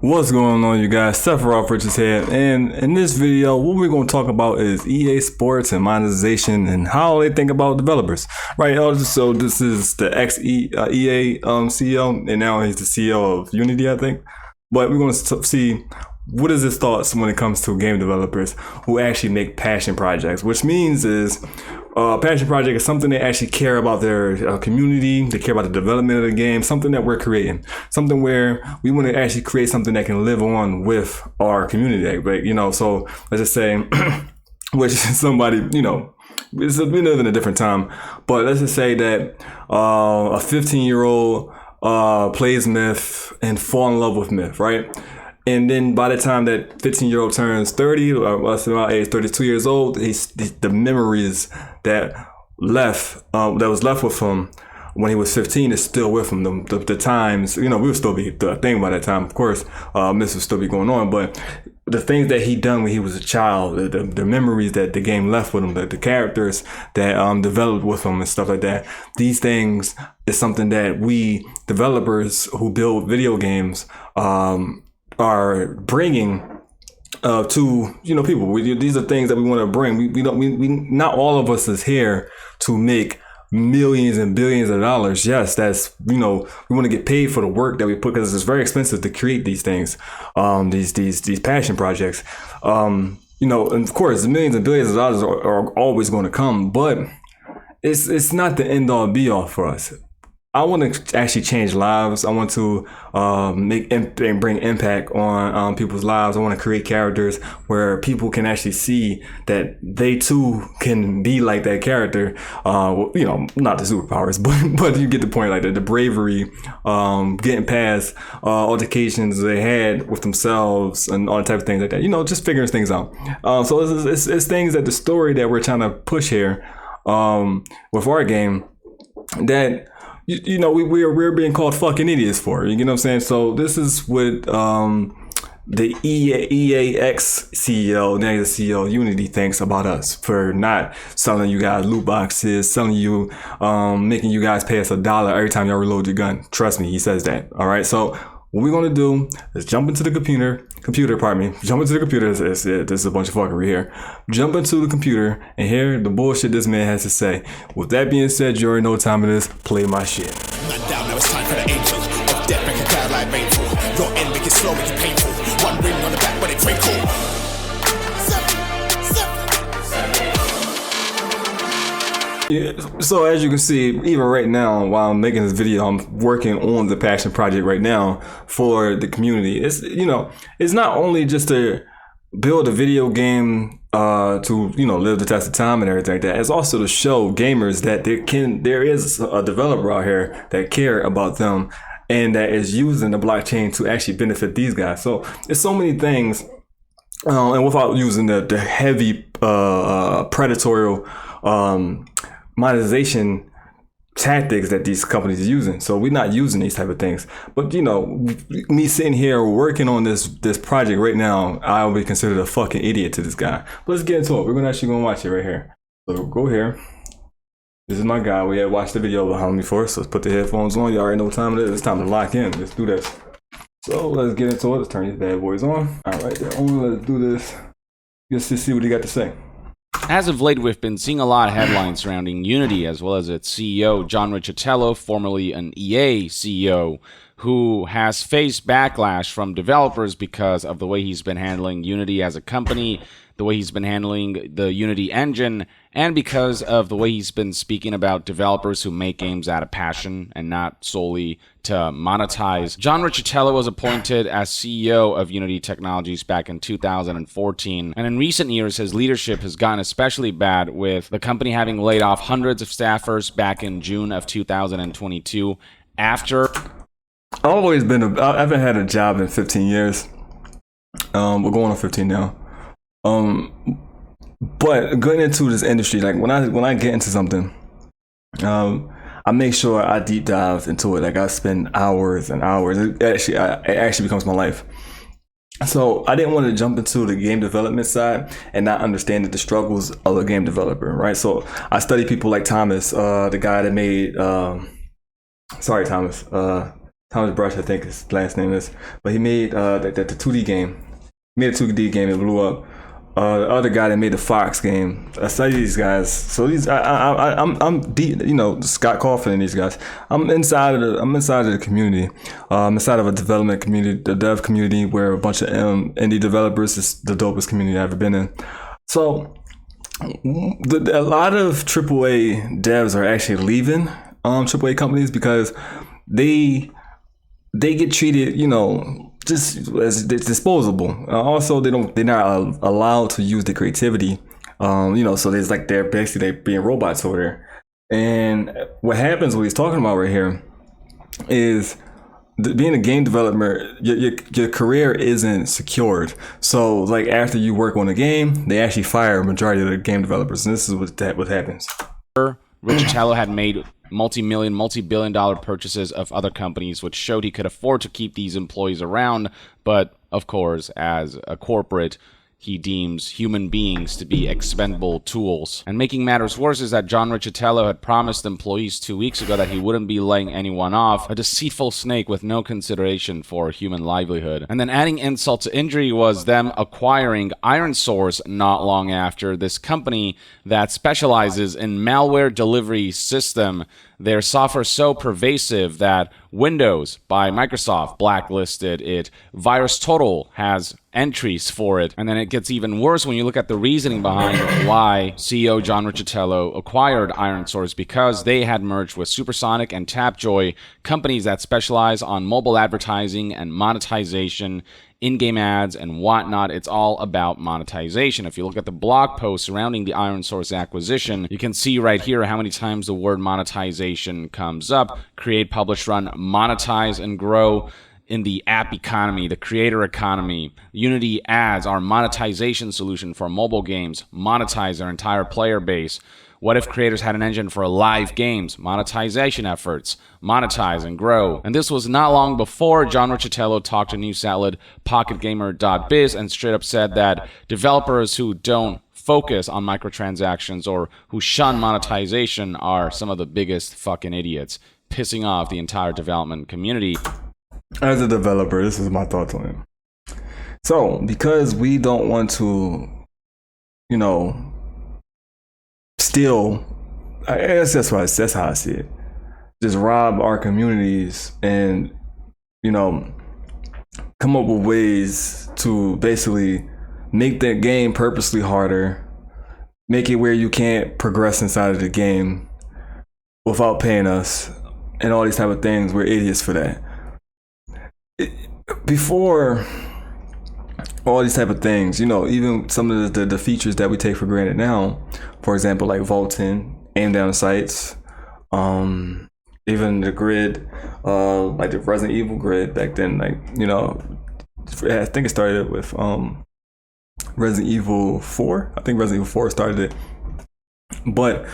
What's going on, you guys? Sephiroth Richards here, and in this video, what we're going to talk about is EA Sports and monetization and how they think about developers. Right. So this is the EA CEO, and now he's the CEO of Unity, I think. But we're going to see what is his thoughts when it comes to game developers who actually make passion projects, which means is passion project is something they actually care about their community, they care about the development of the game, something that we're creating, something where we want to actually create something that can live on with our community, right? So let's just say, which somebody, we live in a different time, but let's just say that a 15-year-old plays Myth and fall in love with Myth, right? And then by the time that 15-year-old turns 30, or let's say about age 32 years old, the memories that was left with him when he was 15 is still with him. The times, we would still be the thing by that time, of course. This would still be going on, but the things that he done when he was a child, the memories that the game left with him, the characters that developed with him and stuff like that. These things is something that we developers who build video games are bringing to people. These are things that we want to bring. We not all of us is here to make millions and billions of dollars. Yes, that's we want to get paid for the work that we put, because it's very expensive to create these things, these passion projects. And of course, the millions and billions of dollars are always going to come, but it's not the end all be all for us. I want to actually change lives. I want to make and bring impact on people's lives. I want to create characters where people can actually see that they too can be like that character. Not the superpowers, but you get the point. Like the bravery, getting past altercations they had with themselves and all the type of things like that. Just figuring things out. So it's things that the story that we're trying to push here with our game that. We're being called fucking idiots for, you know what I'm saying? So this is what the EAX CEO, now the CEO of Unity, thinks about us for not selling you guys loot boxes, selling you, making you guys pay us $1 every time y'all reload your gun. Trust me, he says that. All right, so what we're gonna do is jump into the computer. Jump into the computer. This is a bunch of fuckery here. Jump into the computer and hear the bullshit this man has to say. With that being said, you already know what time it is. Play my shit. Man down, now it's time for the angel of death, make it die like rainfall. Your end, make it slow, make it painful. One ring on the back when it twinkle. Yeah, so as you can see, even right now, while I'm making this video, I'm working on the passion project right now for the community. It's not only just to build a video game to live the test of time and everything like that. It's also to show gamers that there is a developer out here that care about them and that is using the blockchain to actually benefit these guys. So there's so many things, and without using the heavy predatory monetization tactics that these companies are using. So we're not using these type of things. But me sitting here working on this project right now, I'll be considered a fucking idiot to this guy. But let's get into it. We're gonna watch it right here. So go here. This is my guy. We had watched the video behind me before, so let's put the headphones on. You already know what time it is. It's time to lock in. Let's do this. So let's get into it. Let's turn these bad boys on. All right, they're on. Let's do this. Just to see what he got to say. As of late, we've been seeing a lot of headlines surrounding Unity, as well as its CEO, John Riccitiello, formerly an EA CEO, who has faced backlash from developers because of the way he's been handling Unity as a company, the way he's been handling the Unity engine, and because of the way he's been speaking about developers who make games out of passion and not solely to monetize. John Riccitiello was appointed as CEO of Unity Technologies back in 2014, and in recent years his leadership has gotten especially bad, with the company having laid off hundreds of staffers back in June of 2022 after... I haven't had a job in 15 years. We're going on 15 now. But going into this industry, like when I get into something, I make sure I deep dive into it. Like I spend hours and hours. It actually becomes my life. So I didn't want to jump into the game development side and not understand the struggles of a game developer, right? So I study people like Thomas, the guy that made, sorry Thomas, Thomas Brush, I think his last name is, but he made the 2D game. He made a 2D game. It blew up. The other guy that made the Fox game. I study these guys. So I'm deep, Scott Coughlin and these guys. I'm inside of the community. I'm inside of a development community, the dev community, where a bunch of indie developers is the dopest community I've ever been in. So a lot of AAA devs are actually leaving AAA companies because they get treated, just as disposable. Also, they're not allowed to use their creativity. So there's like they're being robots over there. And what happens, what he's talking about right here, is being a game developer, your career isn't secured. So like after you work on a game, they actually fire a majority of the game developers, and this is what happens. Riccitello had made multi-billion-dollar purchases of other companies, which showed he could afford to keep these employees around. But of course, as a corporate, he deems human beings to be expendable tools. And making matters worse is that John Riccitello had promised employees 2 weeks ago that he wouldn't be laying anyone off, a deceitful snake with no consideration for human livelihood. And then adding insult to injury was them acquiring ironSource not long after, this company that specializes in malware delivery system. Their software is so pervasive that Windows by Microsoft blacklisted it. VirusTotal has entries for it. And then it gets even worse when you look at the reasoning behind why CEO John Riccitello acquired ironSource, because they had merged with Supersonic and Tapjoy, companies that specialize on mobile advertising and monetization, in-game ads and whatnot. It's all about monetization. If you look at the blog post surrounding the ironSource acquisition, you can see right here how many times the word monetization comes up. Create, publish, run, monetize, and grow. In the app economy, the creator economy, Unity Ads, our monetization solution for mobile games, monetize their entire player base. What if creators had an engine for live games, monetization efforts, monetize and grow? And this was not long before John Riccitello talked to news outlet PocketGamer.biz and straight up said that developers who don't focus on microtransactions or who shun monetization are some of the biggest fucking idiots, pissing off the entire development community. As a developer, this is my thoughts on it. So, because we don't want to, steal, I guess that's how I see it. Just rob our communities and, come up with ways to basically make that game purposely harder, make it where you can't progress inside of the game without paying us, and all these type of things. We're idiots for that. Before all these type of things, even some of the features that we take for granted now, for example, like vaulting, aim down sights, even the grid, like the Resident Evil grid back then, I think it started with Resident Evil 4. I think Resident Evil 4 started it. But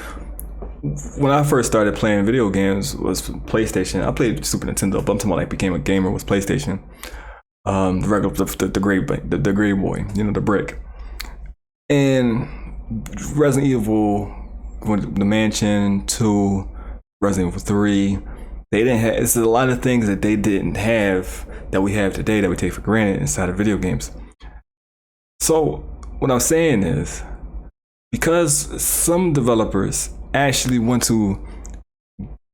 when I first started playing video games was PlayStation. I played Super Nintendo, but I'm talking about became a gamer was PlayStation. The regular, the gray boy, the brick. And Resident Evil, the Mansion 2, Resident Evil 3, they didn't have. It's a lot of things that they didn't have that we have today that we take for granted inside of video games. So what I'm saying is, because some developers actually want to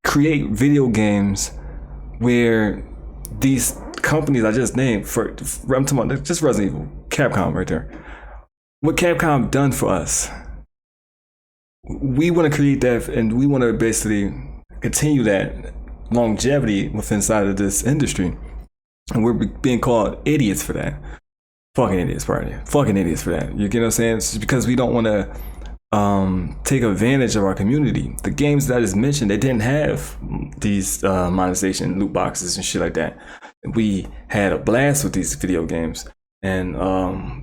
create video games where these companies I just named, I'm talking about just Resident Evil, Capcom right there. What Capcom done for us, we want to create that, and we want to basically continue that longevity within inside of this industry. And we're being called idiots for that. Fucking idiots, probably. Fucking idiots for that. You get what I'm saying? It's because we don't want to take advantage of our community. The games that I just mentioned, they didn't have these monetization loot boxes and shit like that. We had a blast with these video games, and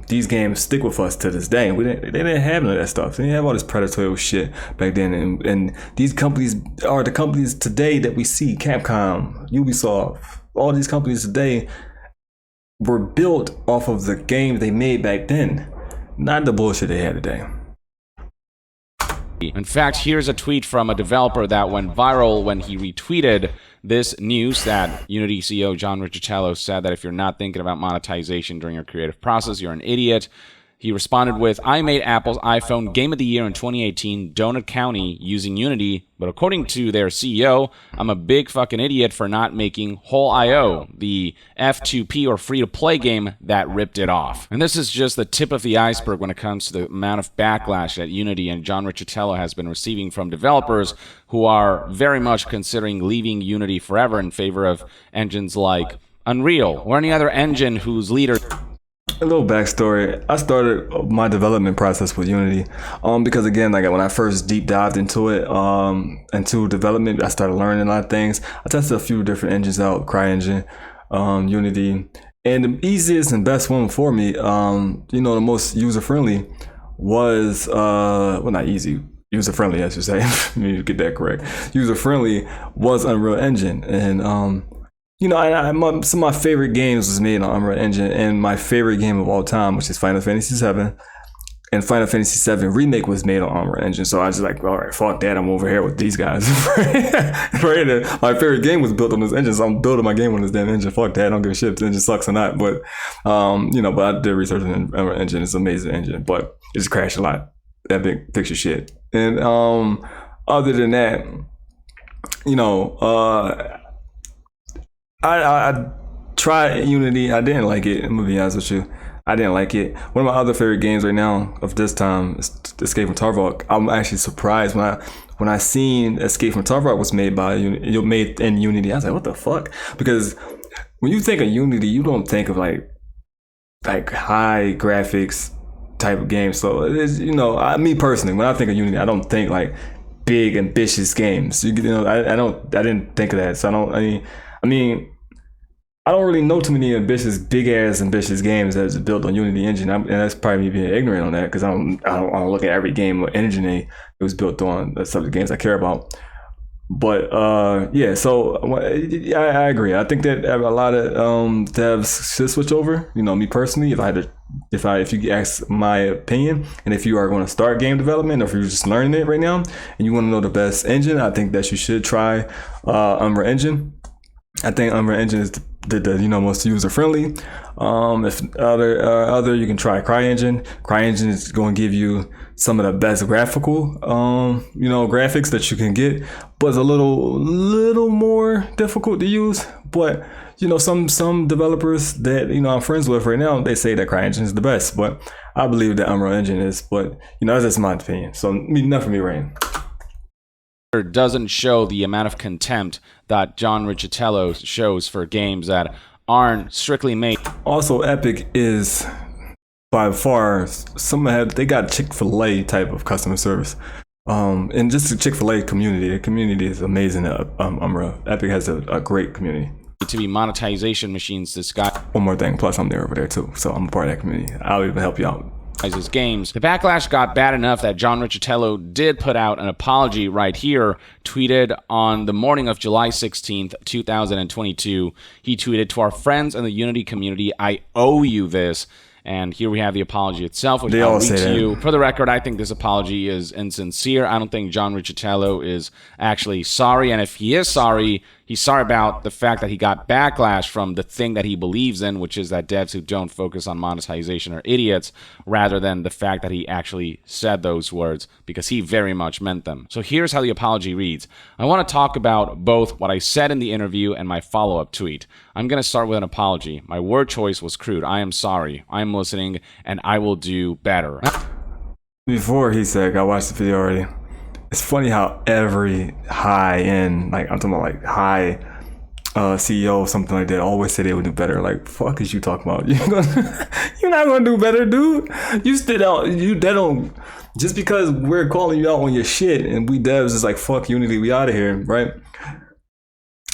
these games stick with us to this day. They didn't have none of that stuff. They didn't have all this predatory shit back then. And these companies are the companies today that we see. Capcom, Ubisoft, all these companies today were built off of the games they made back then, not the bullshit they had today. In fact, here's a tweet from a developer that went viral when he retweeted this news that Unity CEO John Riccitiello said that if you're not thinking about monetization during your creative process, you're an idiot. He responded with, I made Apple's iPhone Game of the Year in 2018, Donut County, using Unity, but according to their CEO, I'm a big fucking idiot for not making Whole.io, the F2P or free-to-play game that ripped it off. And this is just the tip of the iceberg when it comes to the amount of backlash that Unity and John Riccitiello has been receiving from developers who are very much considering leaving Unity forever in favor of engines like Unreal or any other engine whose leader... A little backstory. I started my development process with Unity because again, like when I first deep dived into it, into development, I started learning a lot of things. I tested a few different engines out, CryEngine, Unity, and the easiest and best one for me, the most user-friendly was, well, not easy, user-friendly, I should say. Let me get that correct. User-friendly was Unreal Engine, and some of my favorite games was made on Unreal Engine, and my favorite game of all time, which is Final Fantasy VII, and Final Fantasy VII Remake was made on Unreal Engine. So I was just like, all right, fuck that, I'm over here with these guys. Right? My favorite game was built on this engine, so I'm building my game on this damn engine. Fuck that, I don't give a shit if the engine sucks or not. But, but I did research on Unreal Engine. It's an amazing engine, but it just crashed a lot. That big picture shit. And other than that, I tried Unity. I didn't like it. I'm gonna be honest with you. I didn't like it. One of my other favorite games right now of this time is Escape from Tarkov. I'm actually surprised when I seen Escape from Tarkov was made made in Unity. I was like, what the fuck? Because when you think of Unity, you don't think of like high graphics type of games. So it's, me personally, when I think of Unity, I don't think like big ambitious games. I didn't think of that. So I don't really know too many big ass ambitious games that's built on Unity engine, and that's probably me being ignorant on that because I don't look at every game or engine it was built on. That's some of the games I care about. But yeah, so I agree. I think that a lot of devs should switch over. Me personally, if you ask my opinion, and if you are going to start game development, or if you're just learning it right now and you want to know the best engine, I think that you should try Unreal Engine. I think Unreal Engine is the most user friendly. If other you can try CryEngine. CryEngine is going to give you some of the best graphical graphics that you can get, but it's a little more difficult to use. But some developers that I'm friends with right now, they say that CryEngine is the best, but I believe that Unreal Engine is. But that's just my opinion. So enough for me, Rain. Doesn't show the amount of contempt that John Riccitiello shows for games that aren't strictly made. Also, Epic is by far they got Chick-fil-A type of customer service, and just the Chick-fil-A community. The community is amazing. Unreal Epic has a great community. To be monetization machines, this guy. One more thing, plus I'm there over there too, so I'm a part of that community. I'll even help you out. His games. The backlash got bad enough that John Riccitiello did put out an apology right here, tweeted on the morning of July 16th, 2022. He tweeted, "To our friends in the Unity community, I owe you this." And here we have the apology itself, which I'll read to you. For the record, I think this apology is insincere. I don't think John Riccitiello is actually sorry. And if he is sorry, he's sorry about the fact that he got backlash from the thing that he believes in, which is that devs who don't focus on monetization are idiots, rather than the fact that he actually said those words, because he very much meant them. So here's how the apology reads. I want to talk about both what I said in the interview and my follow-up tweet. I'm going to start with an apology. My word choice was crude. I am sorry. I'm listening, and I will do better. Before he said, I watched the video already. It's funny how every high-end, I'm talking about high CEO or something like that, always say they would do better. Like, fuck is you talking about? You're not gonna do better, dude. They don't. Just because we're calling you out on your shit and we devs is like, fuck Unity, we out of here, right?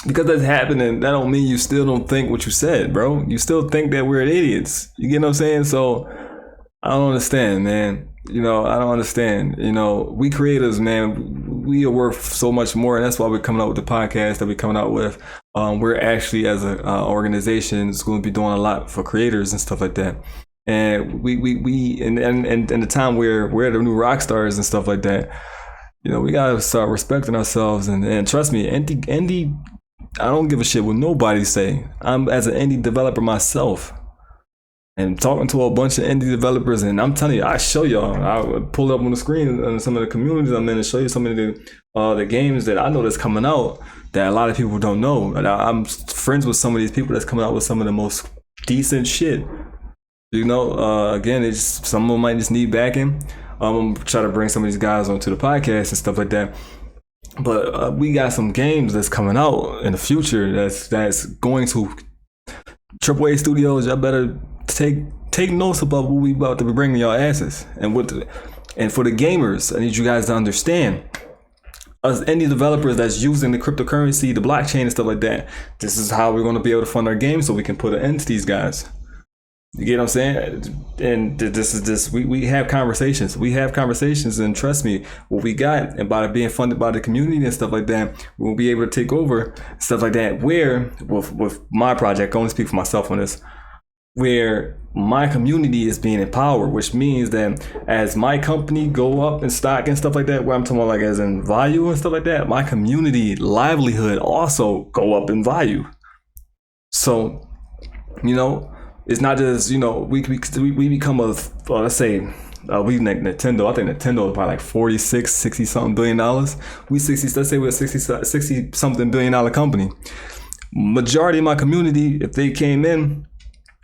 Because that's happening, that don't mean you still don't think what you said, bro. You still think that we're idiots. You get what I'm saying? So I don't understand, man. I don't understand. We creators, man, we are worth so much more, and that's why we're coming out with the podcast that we're coming out with. We're actually, as an organization, is going to be doing a lot for creators and stuff like that. And we in the time where we're the new rock stars and stuff like that, we gotta start respecting ourselves. And trust me, indie, I don't give a shit what nobody say. I'm as an indie developer myself, and talking to a bunch of indie developers, and I'm telling you, I show y'all. I pull it up on the screen and some of the communities I'm in and show you some of the games that I know that's coming out that a lot of people don't know. And I'm friends with some of these people that's coming out with some of the most decent shit. Again, it's some of them might just need backing. I'm gonna try to bring some of these guys onto the podcast and stuff like that. But we got some games that's coming out in the future that's going to AAA studios. Y'all better take notes about what we about to be bringing y'all asses. And for the gamers, I need you guys to understand, us indie developers that's using the cryptocurrency, the blockchain and stuff like that, this is how we're going to be able to fund our games so we can put an end to these guys. You get what I'm saying? And we have conversations. We have conversations, and trust me, what we got about it being funded by the community and stuff like that, we'll be able to take over stuff like that. Where with my project, I only speak for myself on this, where my community is being empowered, which means that as my company go up in stock and stuff like that, where I'm talking about like as in value and stuff like that, my community livelihood also go up in value. So, it's not just, we become let's say, we Nintendo. I think Nintendo is probably like 46, 60 something $billion. Let's say we're a 60 something $billion company. Majority of my community, if they came in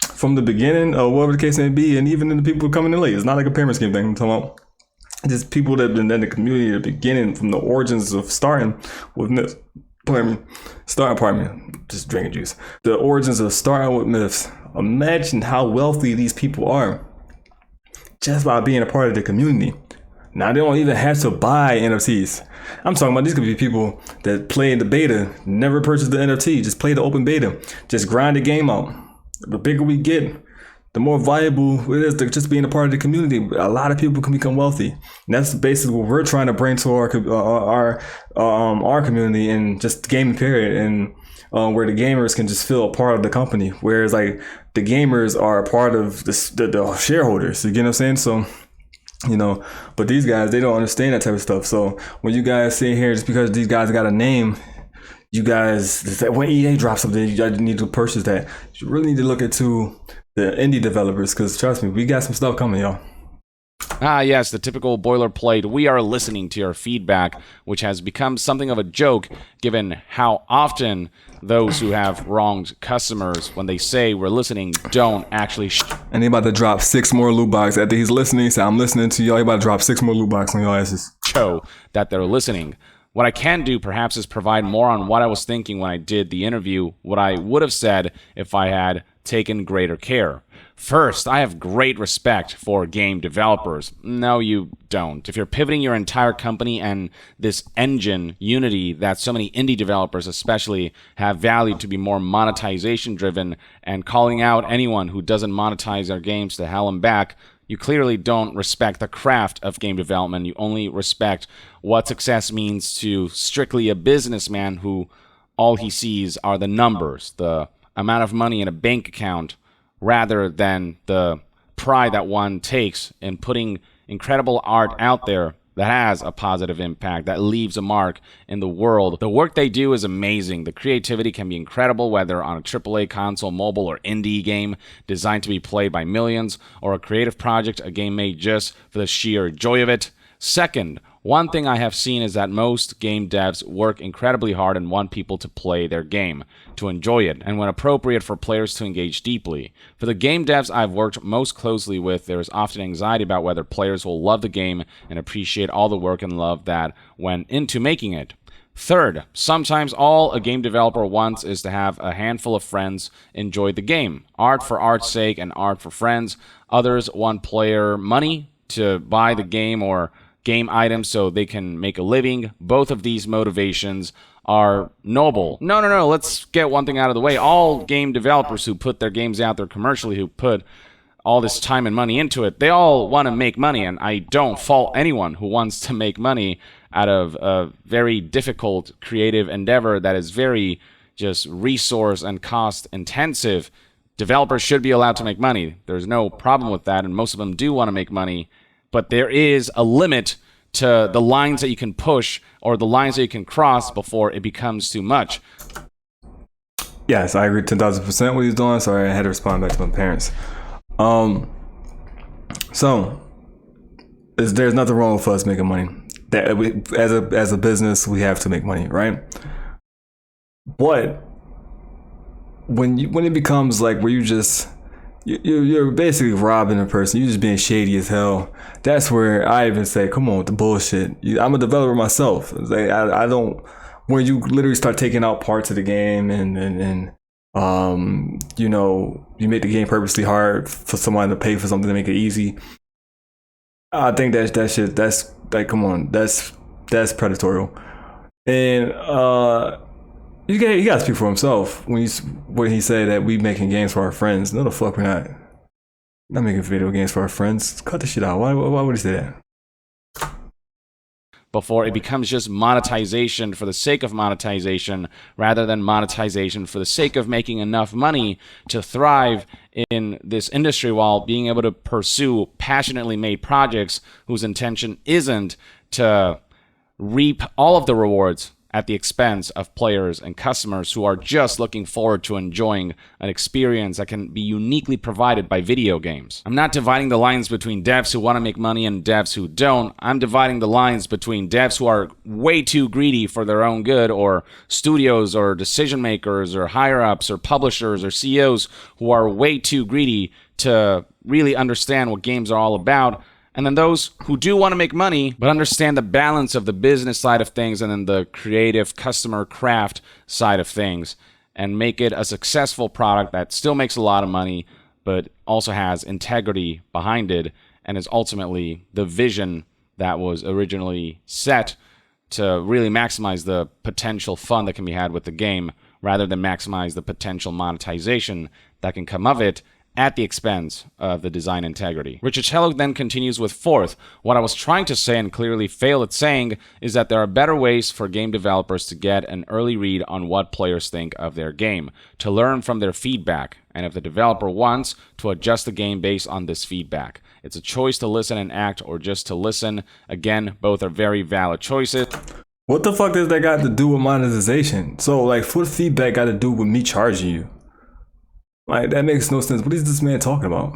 from the beginning or whatever the case may be, and even the people coming in late, it's not like a pyramid scheme thing I'm talking about. Just people that have been in the community at the beginning, from the origins of starting with myths. Just drinking juice. The origins of starting with myths. Imagine how wealthy these people are just by being a part of the community. Now, they don't even have to buy NFTs. I'm talking about these could be people that play in the beta, never purchased the NFT, just play the open beta, just grind the game out. The bigger we get, the more valuable it is to just being a part of the community. A lot of people can become wealthy. And that's basically what we're trying to bring to our community and just the gaming period, and where the gamers can just feel a part of the company, whereas like the gamers are a part of the shareholders. You get what I'm saying? So, but these guys, they don't understand that type of stuff. So when you guys sit here, just because these guys got a name, you guys, when EA drops something, you guys need to purchase that. You really need to look into the indie developers, because trust me, we got some stuff coming, y'all. Yes, the typical boilerplate. We are listening to your feedback, which has become something of a joke given how often those who have wronged customers, when they say we're listening, don't actually and he about to drop 6 more loot boxes. After he's listening, he said, I'm listening to y'all. He about to drop 6 more loot boxes on y'all asses. show that they're listening. What I can do perhaps is provide more on what I was thinking when I did the interview, what I would have said if I had taken greater care. First, I have great respect for game developers. No, you don't. If you're pivoting your entire company and this engine, Unity, that so many indie developers especially have valued to be more monetization driven, and calling out anyone who doesn't monetize their games to hell and back, you clearly don't respect the craft of game development. You only respect what success means to strictly a businessman who all he sees are the numbers, the amount of money in a bank account, rather than the pride that one takes in putting incredible art out there that has a positive impact, that leaves a mark in the world. The work they do is amazing. The creativity can be incredible, whether on a AAA console, mobile, or indie game designed to be played by millions, or a creative project, a game made just for the sheer joy of it. Second, one thing I have seen is that most game devs work incredibly hard and want people to play their game, to enjoy it, and when appropriate for players to engage deeply. For the game devs I've worked most closely with, there is often anxiety about whether players will love the game and appreciate all the work and love that went into making it. Third, sometimes all a game developer wants is to have a handful of friends enjoy the game. Art for art's sake and art for friends. Others want player money to buy the game or game items so they can make a living. Both of these motivations are noble. No, let's get one thing out of the way. All game developers who put their games out there commercially, who put all this time and money into it, they all want to make money, and I don't fault anyone who wants to make money out of a very difficult creative endeavor that is very just resource and cost intensive. Developers should be allowed to make money. There's no problem with that, and most of them do want to make money. But there is a limit to the lines that you can push or the lines that you can cross before it becomes too much. Yes, I agree 10,000% what he's doing. Sorry, I had to respond back to my parents. So there's nothing wrong with us making money. That we, as a business, we have to make money, right? But when it becomes like where you're basically robbing a person, you're just being shady as hell. That's where I even say, come on with the bullshit. I'm a developer myself. It's like I don't. When you literally start taking out parts of the game and you know, you make the game purposely hard for someone to pay for something to make it easy. I think that shit, that's like, come on, that's predatory. And you gotta speak for himself when he said that we making games for our friends. No, the fuck we're not. Not making video games for our friends. Cut the shit out. Why would he say that? Before it becomes just monetization for the sake of monetization rather than monetization for the sake of making enough money to thrive in this industry while being able to pursue passionately made projects whose intention isn't to reap all of the rewards at the expense of players and customers who are just looking forward to enjoying an experience that can be uniquely provided by video games. I'm not dividing the lines between devs who want to make money and devs who don't. I'm dividing the lines between devs who are way too greedy for their own good, or studios or decision makers or higher-ups or publishers or CEOs who are way too greedy to really understand what games are all about. And then those who do want to make money, but understand the balance of the business side of things and then the creative customer craft side of things, and make it a successful product that still makes a lot of money, but also has integrity behind it and is ultimately the vision that was originally set to really maximize the potential fun that can be had with the game, rather than maximize the potential monetization that can come of it at the expense of the design integrity. Richard then continues with fourth. What I was trying to say and clearly failed at saying is that there are better ways for game developers to get an early read on what players think of their game, to learn from their feedback, and if the developer wants, to adjust the game based on this feedback. It's a choice to listen and act, or just to listen. Again, both are very valid choices. What the fuck does that got to do with monetization? So like, what feedback got to do with me charging you? Like, that makes no sense. What is this man talking about?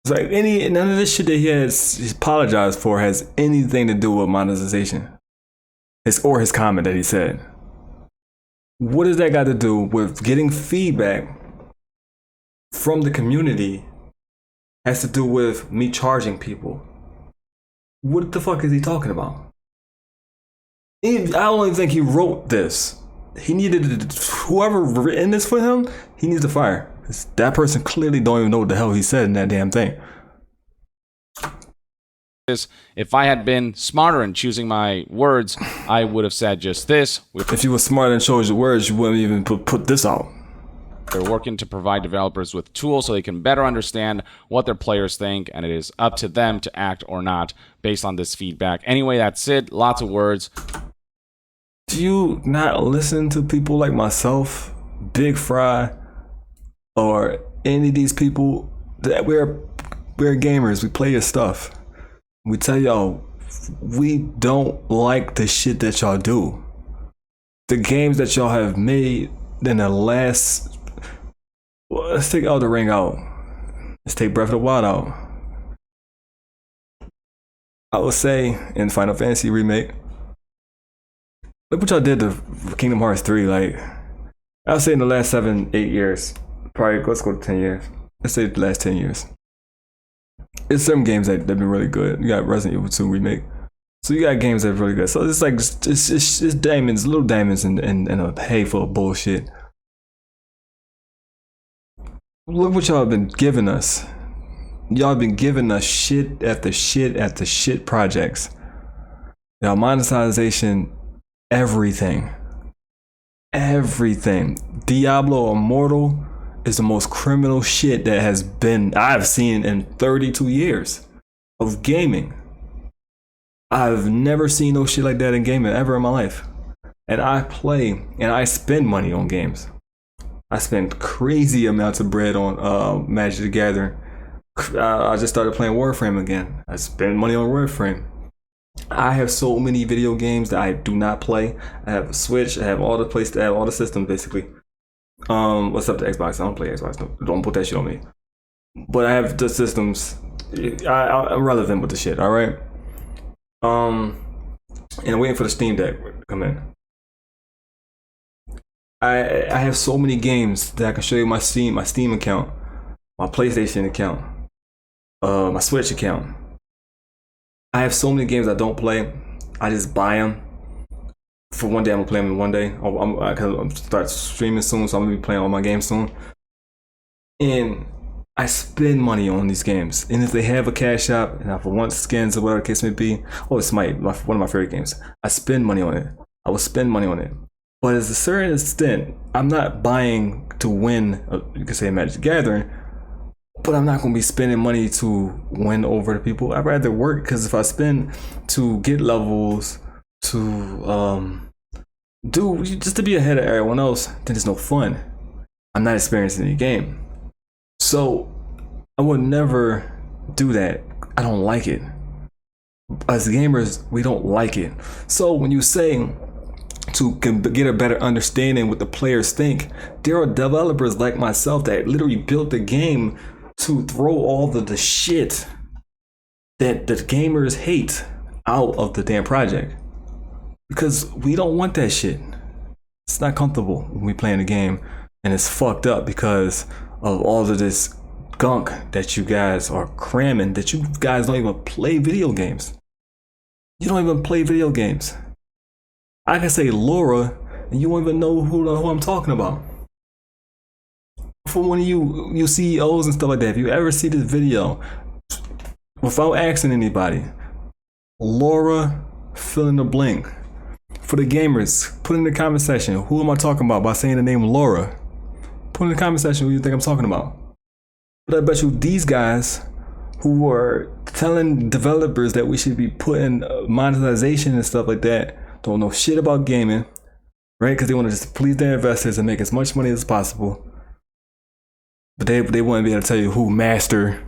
It's like none of this shit that he's apologized for has anything to do with monetization. Or his comment that he said. What does that got to do with getting feedback from the community? Has to do with me charging people. What the fuck is he talking about? I don't even think he wrote this. He needed whoever written this for him, he needs to fire. That person clearly don't even know what the hell he said in that damn thing. If I had been smarter in choosing my words, I would have said just this. If you were smarter and chose your words, you wouldn't even put this out. They're working to provide developers with tools so they can better understand what their players think, and it is up to them to act or not based on this feedback. Anyway, that's it. Lots of words. Do you not listen to people like myself, Big Fry, or any of these people that we're gamers? We play your stuff. We tell y'all we don't like the shit that y'all do. The games that y'all have made in the last. Well, let's take Elden Ring out. Let's take Breath of the Wild out. I would say in Final Fantasy Remake. Look what y'all did to Kingdom Hearts 3. Like, I would say in the last 7-8 years. Probably, let's go to 10 years. Let's say the last 10 years. It's some games that have been really good. You got Resident Evil 2 Remake. So you got games that are really good. So it's like, it's diamonds, little diamonds and a hay full of bullshit. Look what y'all have been giving us. Y'all have been giving us shit after shit after shit projects. Y'all monetization, everything. Diablo Immortal is the most criminal shit that I've seen in 32 years of gaming. I've never seen no shit like that in gaming ever in my life. And I play and I spend money on games. I spend crazy amounts of bread on Magic the Gathering. I just started playing Warframe again. I spend money on Warframe. I have so many video games that I do not play. I have a Switch. I have all the places. I have all the systems basically. What's up to Xbox? I don't play Xbox. No, don't put that shit on me. But I have the systems. I'm relevant with the shit. All right. And I'm waiting for the Steam Deck to come in. I have so many games that I can show you my Steam account, my PlayStation account, my Switch account. I have so many games I don't play. I just buy them. For one day, I'm gonna play them one day. I'm start streaming soon, so I'm gonna be playing all my games soon. And I spend money on these games, and if they have a cash app, and if I want skins or whatever the case may be, it's one of my favorite games. I spend money on it. I will spend money on it, but as a certain extent, I'm not buying to win. You can say Magic the Gathering, but I'm not going to be spending money to win over the people. I'd rather work, because if I spend to get levels, to just to be ahead of everyone else, then there's no fun. I'm not experiencing the game. So I would never do that. I don't like it. As gamers, we don't like it. So when you say to get a better understanding what the players think, there are developers like myself that literally built the game to throw all the shit that the gamers hate out of the damn project. Because we don't want that shit. It's not comfortable when we playing a game, and it's fucked up because of all of this gunk that you guys are cramming, that you guys don't even play video games. You don't even play video games. I can say Laura, and you won't even know who I'm talking about. For one of you CEOs and stuff like that, if you ever see this video, without asking anybody, Laura fill in the blank. For the gamers, put in the comment section, who am I talking about by saying the name Laura? Put in the comment section who you think I'm talking about. But I bet you these guys who are telling developers that we should be putting monetization and stuff like that don't know shit about gaming, right? Because they want to just please their investors and make as much money as possible. But they wouldn't be able to tell you who Master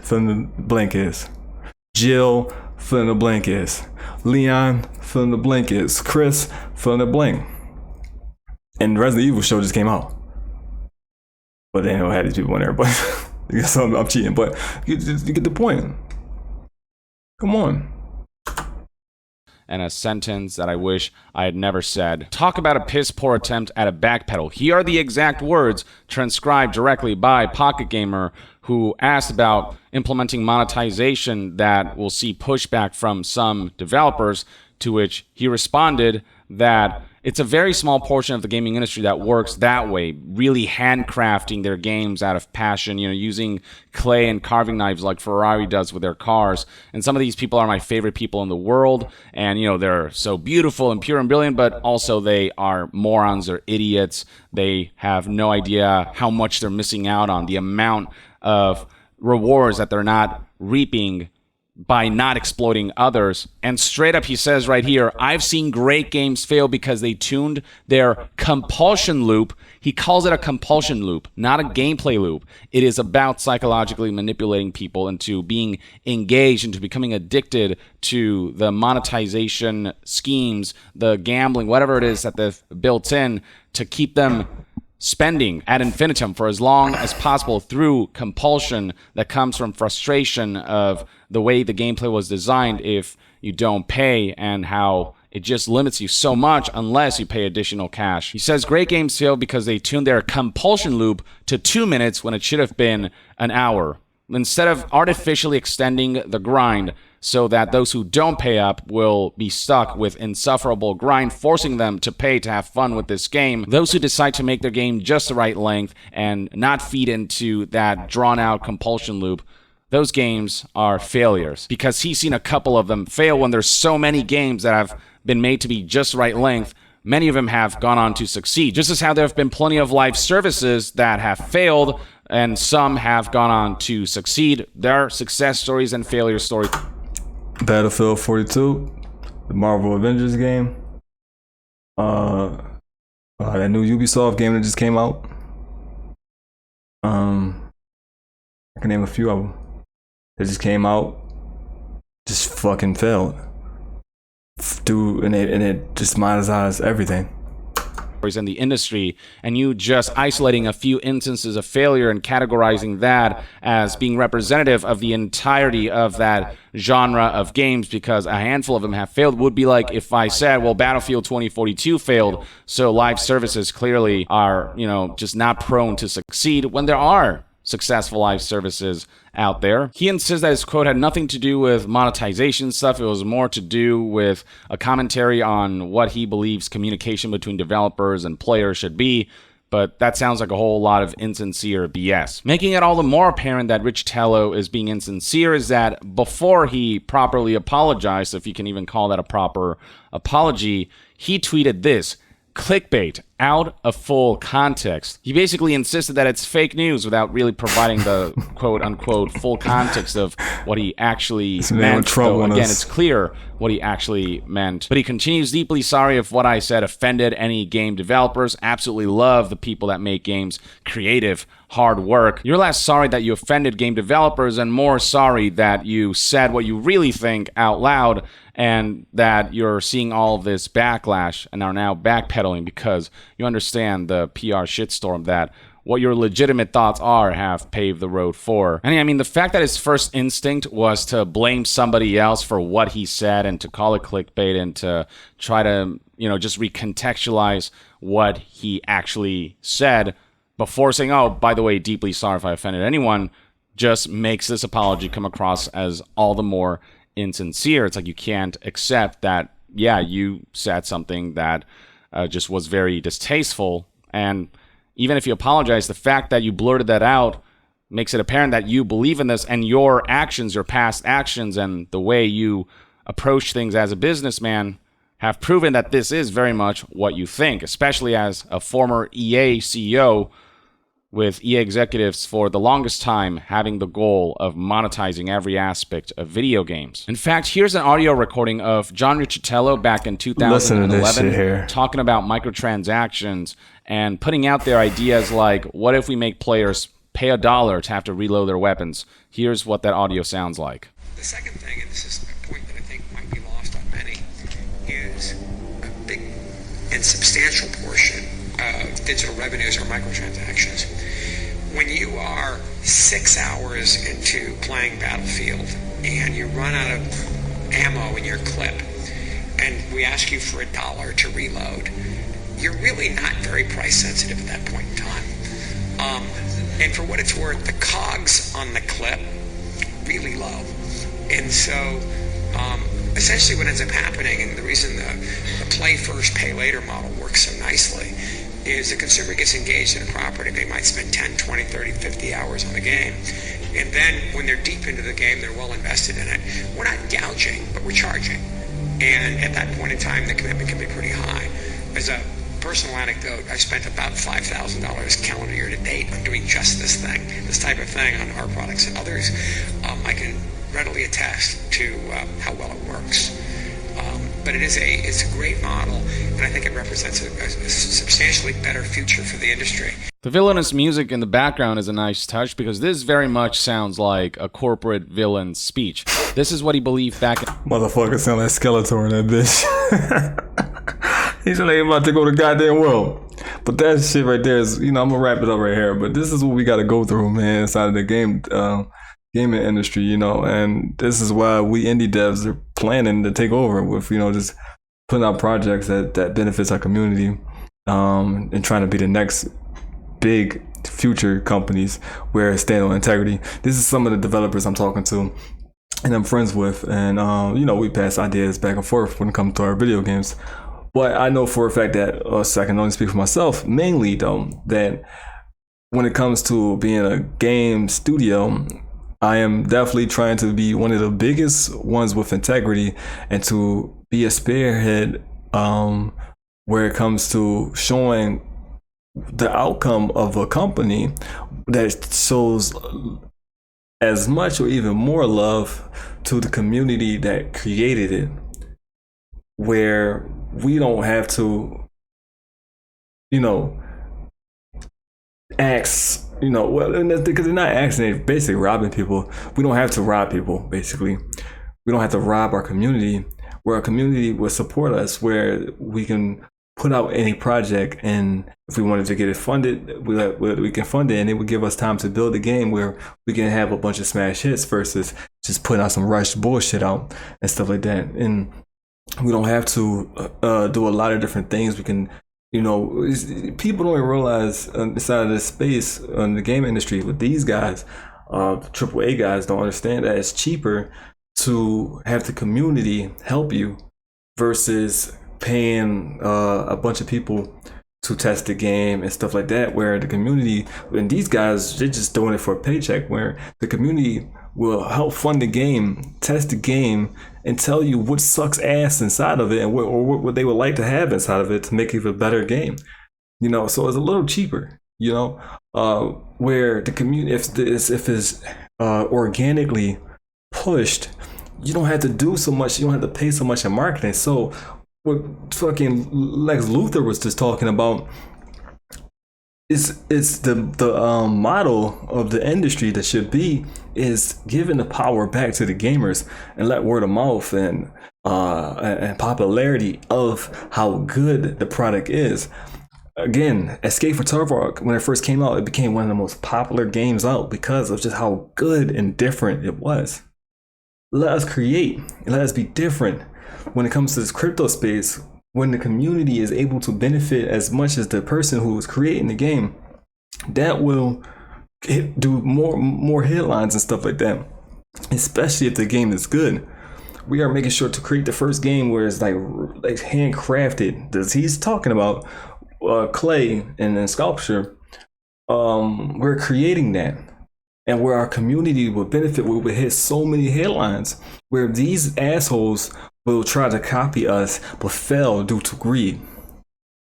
fill in the blank is, Jill fill in the blank is, Leon fill in the blank is, Chris fill in the blank. And Resident Evil show just came out. But they don't have these people in there, but I guess I'm cheating, but you get the point. Come on. And a sentence that I wish I had never said. Talk about a piss poor attempt at a backpedal. Here are the exact words transcribed directly by Pocket Gamer, who asked about implementing monetization that will see pushback from some developers, to which he responded that it's a very small portion of the gaming industry that works that way, really handcrafting their games out of passion, using clay and carving knives like Ferrari does with their cars. And some of these people are my favorite people in the world, and they're so beautiful and pure and brilliant, but also they are morons, they're idiots. They have no idea how much they're missing out on, the amount of rewards that they're not reaping by not exploiting others. And straight up he says right here, I've seen great games fail because they tuned their compulsion loop. He calls it a compulsion loop, not a gameplay loop. It is about psychologically manipulating people into being engaged, into becoming addicted to the monetization schemes, the gambling, whatever it is that they've built in to keep them spending ad infinitum for as long as possible through compulsion that comes from frustration of the way the gameplay was designed if you don't pay, and how it just limits you so much unless you pay additional cash. He says great games fail because they tuned their compulsion loop to 2 minutes when it should have been an hour. Instead of artificially extending the grind so that those who don't pay up will be stuck with insufferable grind, forcing them to pay to have fun with this game. Those who decide to make their game just the right length and not feed into that drawn-out compulsion loop, those games are failures. Because he's seen a couple of them fail when there's so many games that have been made to be just the right length. Many of them have gone on to succeed. Just as how there have been plenty of live services that have failed and some have gone on to succeed. There are success stories and failure stories. Battlefield 42, the Marvel Avengers game, that new Ubisoft game that just came out. I can name a few of them. That just came out, just fucking failed. and it just monetizes everything. In the industry, and you just isolating a few instances of failure and categorizing that as being representative of the entirety of that genre of games, because a handful of them have failed, would be like if I said, well, Battlefield 2042 failed, so live services clearly are, just not prone to succeed, when there are successful live services out there. He insists that his quote had nothing to do with monetization stuff. It was more to do with a commentary on what he believes communication between developers and players should be. But that sounds like a whole lot of insincere BS. Making it all the more apparent that Rich Tello is being insincere is that before he properly apologized, if you can even call that a proper apology, he tweeted this: clickbait, out of full context. He basically insisted that it's fake news without really providing the quote-unquote full context of what he actually meant. Though, again, it's clear what he actually meant. But he continues, deeply sorry if what I said offended any game developers. Absolutely love the people that make games, creative, hard work. You're less sorry that you offended game developers and more sorry that you said what you really think out loud, and that you're seeing all of this backlash and are now backpedaling because you understand the PR shitstorm that what your legitimate thoughts are have paved the road for. And I mean, the fact that his first instinct was to blame somebody else for what he said and to call it clickbait and to try to, just recontextualize what he actually said before saying, oh, by the way, deeply sorry if I offended anyone, just makes this apology come across as all the more insincere. It's like you can't accept that, yeah, you said something that just was very distasteful. And even if you apologize, the fact that you blurted that out makes it apparent that you believe in this, and your actions, your past actions, and the way you approach things as a businessman have proven that this is very much what you think, especially as a former EA CEO with EA executives for the longest time having the goal of monetizing every aspect of video games. In fact, here's an audio recording of John Riccitiello back in 2011 talking about microtransactions and putting out their ideas like, what if we make players pay $1 to have to reload their weapons? Here's what that audio sounds like. The second thing, and this is a point that I think might be lost on many, is a big and substantial portion of digital revenues are microtransactions. When you are 6 hours into playing Battlefield and you run out of ammo in your clip and we ask you for $1 to reload, you're really not very price sensitive at that point in time. And for what it's worth, the cogs on the clip really low. And so essentially what ends up happening, and the reason the play first, pay later model works so nicely, is the consumer gets engaged in a property. They might spend 10, 20, 30, 50 hours on the game. And then when they're deep into the game, they're well invested in it. We're not gouging, but we're charging. And at that point in time, the commitment can be pretty high. As a personal anecdote, I spent about $5,000 calendar year to date on doing just this thing, this type of thing on our products and others. I can readily attest to how well it works. But it's a great model, and I think it represents a substantially better future for the industry. The villainous music in the background is a nice touch because this very much sounds like a corporate villain's speech. This is what he believed back in... Motherfucker sound like Skeletor in that bitch. He's like about to go to goddamn world. But that shit right there is, I'm gonna wrap it up right here. But this is what we gotta go through, man, inside of the gaming industry, and this is why we indie devs are planning to take over with, just putting out projects that benefits our community, and trying to be the next big future companies where stand on integrity. This is some of the developers I'm talking to and I'm friends with, and we pass ideas back and forth when it comes to our video games. But I know for a fact that, I can only speak for myself, mainly though, that when it comes to being a game studio, I am definitely trying to be one of the biggest ones with integrity and to be a spearhead where it comes to showing the outcome of a company that shows as much or even more love to the community that created it, where we don't have to, ask, because they're not asking, they're basically robbing people. We don't have to rob people, basically. We don't have to rob our community. where our community will support us, where we can put out any project, and if we wanted to get it funded, we can fund it, and it would give us time to build a game where we can have a bunch of smash hits versus just putting out some rushed bullshit out and stuff like that. And we don't have to do a lot of different things. We can, people don't even realize inside of this space in the game industry with these guys, AAA guys don't understand that it's cheaper to have the community help you versus paying a bunch of people to test the game and stuff like that, where the community, and these guys, they're just doing it for a paycheck, where the community will help fund the game, test the game, and tell you what sucks ass inside of it and what they would like to have inside of it to make it a better game. So it's a little cheaper, where the community, if it's organically pushed, you don't have to do so much, you don't have to pay so much in marketing. So what fucking Lex Luthor was just talking about is the model of the industry that should be is giving the power back to the gamers and let word of mouth and popularity of how good the product is. Again, Escape from Tarkov, when it first came out, it became one of the most popular games out because of just how good and different it was. Let us create, let us be different. When it comes to this crypto space, when the community is able to benefit as much as the person who is creating the game, that will do more headlines and stuff like that, especially if the game is good. We are making sure to create the first game where it's like handcrafted. He's talking about clay and then sculpture. We're creating that, and where our community will benefit, we will hit so many headlines where these assholes will try to copy us but fail due to greed,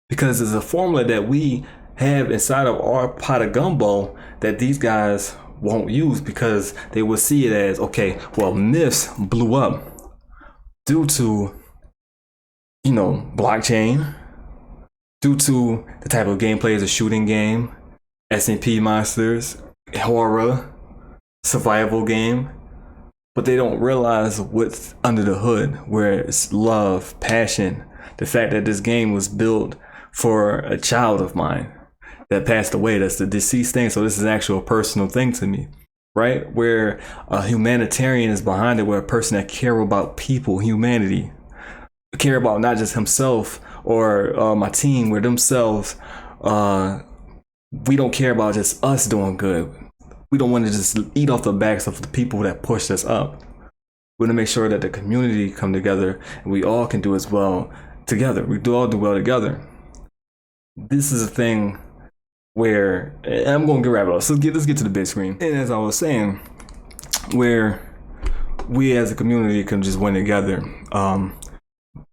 because there's a formula that we have inside of our pot of gumbo that these guys won't use, because they will see it as, okay, well, Myths blew up due to blockchain, due to the type of gameplay as a shooting game, SMP monsters, horror, survival game. But they don't realize what's under the hood, where it's love, passion, the fact that this game was built for a child of mine that passed away. That's the deceased thing. So this is actually a personal thing to me, right? Where a humanitarian is behind it, where a person that care about people, humanity, care about not just himself or my team, where themselves, we don't care about just us doing good. We don't want to just eat off the backs of the people that pushed us up. We want to make sure that the community come together and we all can do as well together. We all do well together. This is a thing where, and I'm going to wrap it up. So let's get to the big screen. And as I was saying, where we as a community can just win together.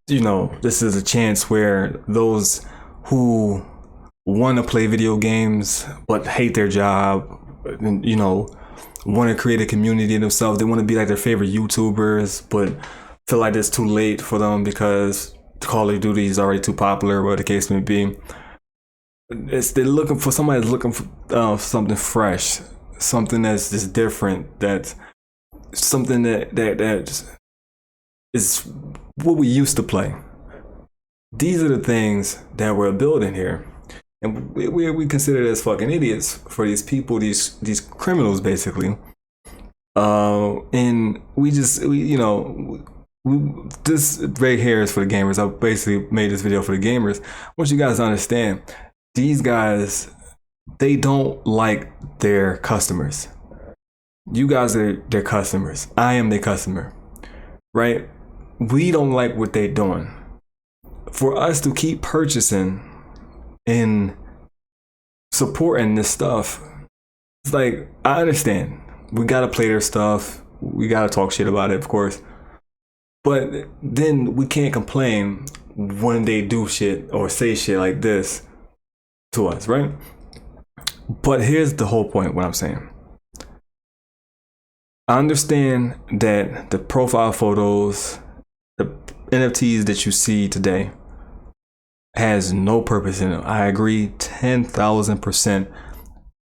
This is a chance where those who want to play video games but hate their job, want to create a community themselves. They want to be like their favorite YouTubers, but feel like it's too late for them because Call of Duty is already too popular, whatever the case may be. They're looking for somebody that's looking for something fresh, something that's just different. That's something that is what we used to play. These are the things that we're building here. And we consider it as fucking idiots for these people, these criminals, basically. And this right here is for the gamers. I basically made this video for the gamers. I want you guys to understand, these guys, they don't like their customers. You guys are their customers. I am their customer, right? We don't like what they're doing. For us to keep purchasing and supporting this stuff, it's like, I understand we gotta play their stuff, we gotta talk shit about it, of course, but then we can't complain when they do shit or say shit like this to us, right? But here's the whole point, what I'm saying. I understand that the profile photos, the NFTs that you see today has no purpose in it. I agree 10,000%.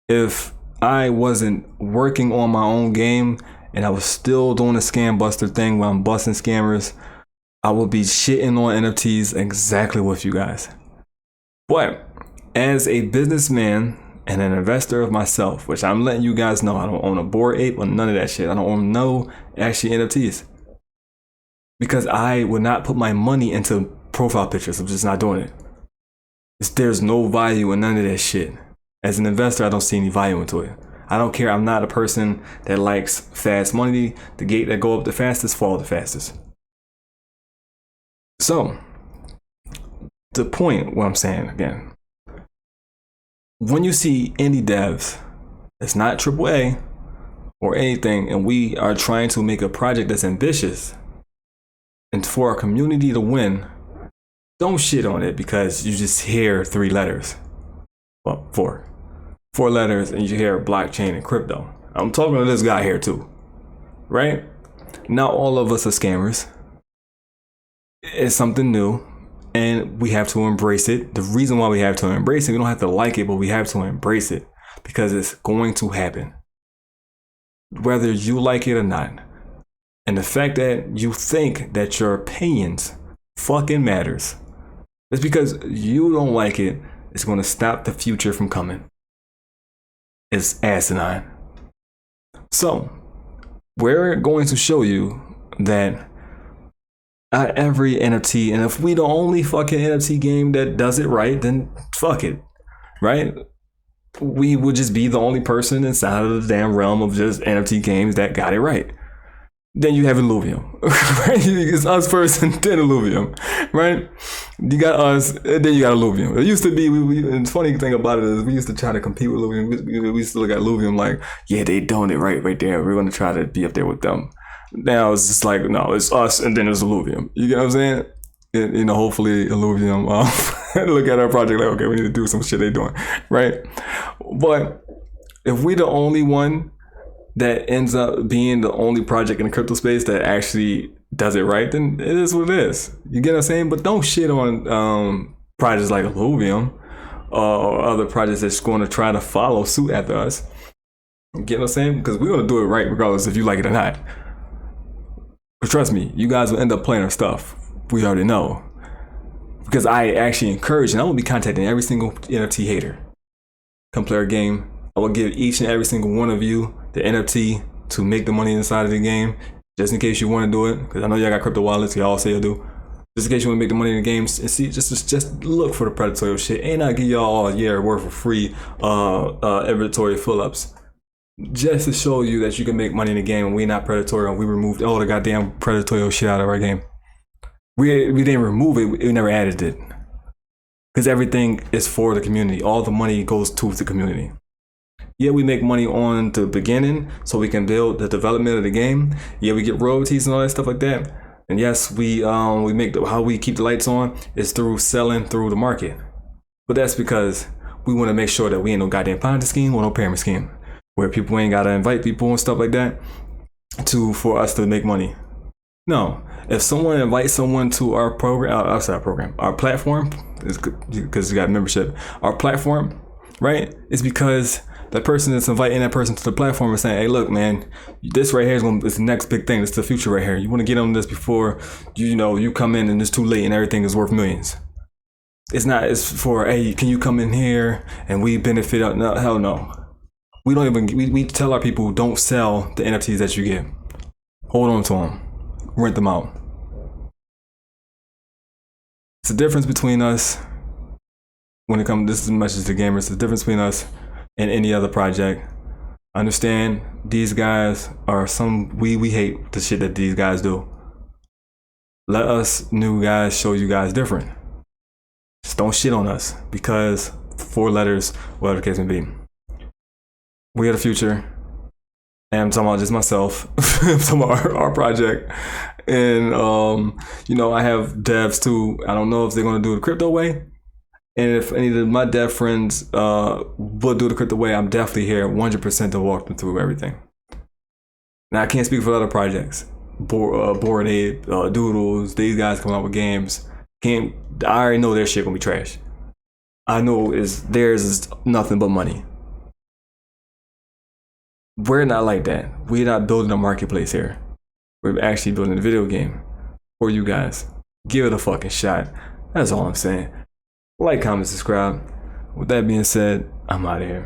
If I wasn't working on my own game and I was still doing the scam buster thing where I'm busting scammers, I will be shitting on NFTs exactly with you guys. But as a businessman and an investor of myself, which I'm letting you guys know, I don't own a Bored Ape or none of that shit. I don't own no actually NFTs. Because I would not put my money into profile pictures. I'm just not doing it. There's no value in none of that shit. As an investor, I don't see any value into it. I don't care. I'm not a person that likes fast money. The gate that go up the fastest fall the fastest. So, the point, what I'm saying again, when you see indie devs, it's not AAA or anything, and we are trying to make a project that's ambitious and for our community to win, don't shit on it because you just hear 3 letters. Well, 4 letters, and you hear blockchain and crypto. I'm talking to this guy here too, right? Not all of us are scammers. It's something new, and we have to embrace it. The reason why we have to embrace it, we don't have to like it, but we have to embrace it because it's going to happen, whether you like it or not. And the fact that you think that your opinions fucking matters, it's because you don't like it. It's going to stop the future from coming. It's asinine. So, we're going to show you that not every NFT, and if we the only fucking NFT game that does it right, then fuck it, right? We would just be the only person inside of the damn realm of just NFT games that got it right. Then you have Illuvium, right? It's us first and then Illuvium, right? You got us, and then you got Illuvium. It used to be, and the funny thing about it is we used to try to compete with Illuvium. We used to look at Illuvium like, yeah, they doing it right there. We're going to try to be up there with them. Now it's just like, no, it's us and then it's Illuvium. You get what I'm saying? And, you know, hopefully Illuvium look at our project like, okay, we need to do some shit they doing, right? But if we the only one that ends up being the only project in the crypto space that actually does it right, then it is what it is. You get what I'm saying? But don't shit on projects like Illuvium or other projects that's going to try to follow suit after us. You get what I'm saying? Because we're going to do it right regardless if you like it or not. But trust me, you guys will end up playing our stuff. We already know. Because I actually encourage, and I will be contacting every single NFT hater. Come play our game. I will give each and every single one of you the NFT to make the money inside of the game, just in case you want to do it. Because I know y'all got crypto wallets, y'all say you do. Just in case you want to make the money in the games, and see, just look for the predatory shit. And I'll give y'all all a year worth of free inventory fill-ups. Just to show you that you can make money in the game and we're not predatory, and we removed all the goddamn predatory shit out of our game. We didn't remove it, we never added it. Because everything is for the community. All the money goes to the community. Yeah, we make money on the beginning so we can build the development of the game. Yeah, we get royalties and all that stuff like that. And yes, we make how we keep the lights on is through selling through the market. But that's because we want to make sure that we ain't no goddamn Ponzi scheme or no pyramid scheme, where people ain't gotta invite people and stuff like that for us to make money. No, if someone invites someone to our program, our platform, because you got membership, our platform, right? It's because the person that's inviting that person to the platform is saying, hey, look, man, this right here is the next big thing. It's the future right here. You want to get on this before you come in and it's too late and everything is worth millions. It's for, hey, can you come in here and we benefit? No, hell no. We don't even, we tell our people, don't sell the NFTs that you get. Hold on to them. Rent them out. It's the difference between us when it comes, this is a message to gamers, the difference between us and any other project. Understand, these guys are we hate the shit that these guys do. Let us new guys show you guys different. Just don't shit on us because 4 letters, whatever the case may be. We are the future. And I'm talking about just myself. I'm talking about our project. And, I have devs too. I don't know if they're going to do it the crypto way. And if any of my dev friends will do the crypto way, I'm definitely here 100% to walk them through everything. Now, I can't speak for other projects. Bored Ape, Doodles, these guys coming out with games. I already know their shit gonna be trash. I know theirs is nothing but money. We're not like that. We're not building a marketplace here. We're actually building a video game for you guys. Give it a fucking shot. That's all I'm saying. Like, comment, subscribe. With that being said, I'm out of here.